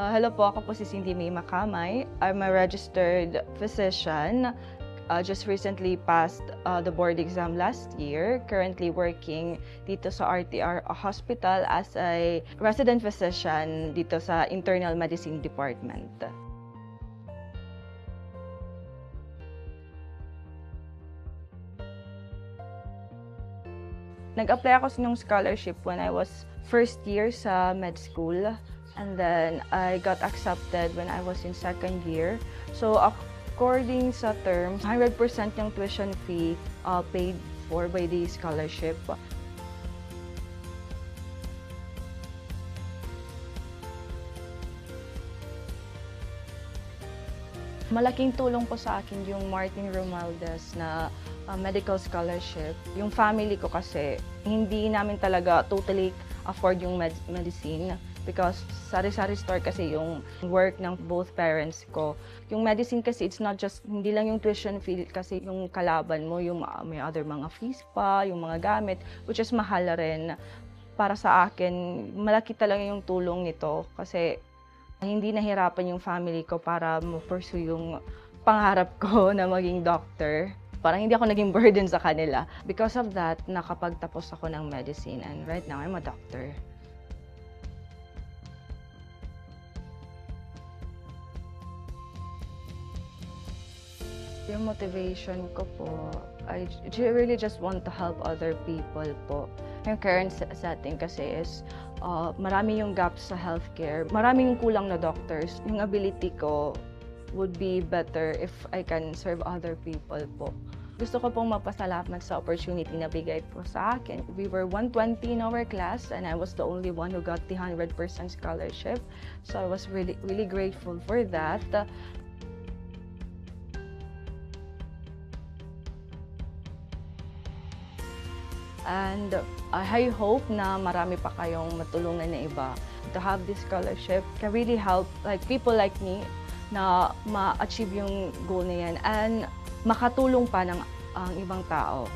Hello po, ako po si Cindy May Macamay. I'm a registered physician. Just recently passed the board exam last year. Currently working dito sa RTR Hospital as a resident physician dito sa Internal Medicine Department. Nag-apply ako ng scholarship when I was first year sa med school. And then I got accepted when I was in second year. So according sa term, 100% yung tuition fee paid for by the scholarship. Malaking tulong po sa akin yung Martin Romualdez na medical scholarship. Yung family ko kasi, hindi namin talaga totally afford yung medicine because sari-sari store kasi yung work ng both parents ko. Yung medicine kasi, it's not just, hindi lang yung tuition fee kasi yung kalaban mo, yung may other mga fees pa, yung mga gamit, which is mahal rin. Para sa akin, malaki talaga yung tulong nito kasi hindi nahirapan yung family ko para ma-pursue yung pangarap ko na maging doctor. Parang hindi ako naging burden sa kanila. Because of that, nakapagtapos ako ng medicine and right now, I'm a doctor. Yung motivation ko po, I really just want to help other people po. Yung current setting kasi is marami yung gaps sa healthcare. Marami yung kulang na doctors. Yung ability ko would be better if I can serve other people po. Gusto ko pong mapasalamat sa opportunity na bigay po sa akin. We were 120 in our class and I was the only one who got the 100% scholarship. So I was really grateful for that. And I hope na marami pa kayong matulungan na iba to have this scholarship can really help like people like me na ma-achieve yung goal na yan and makatulong pa ng ibang tao.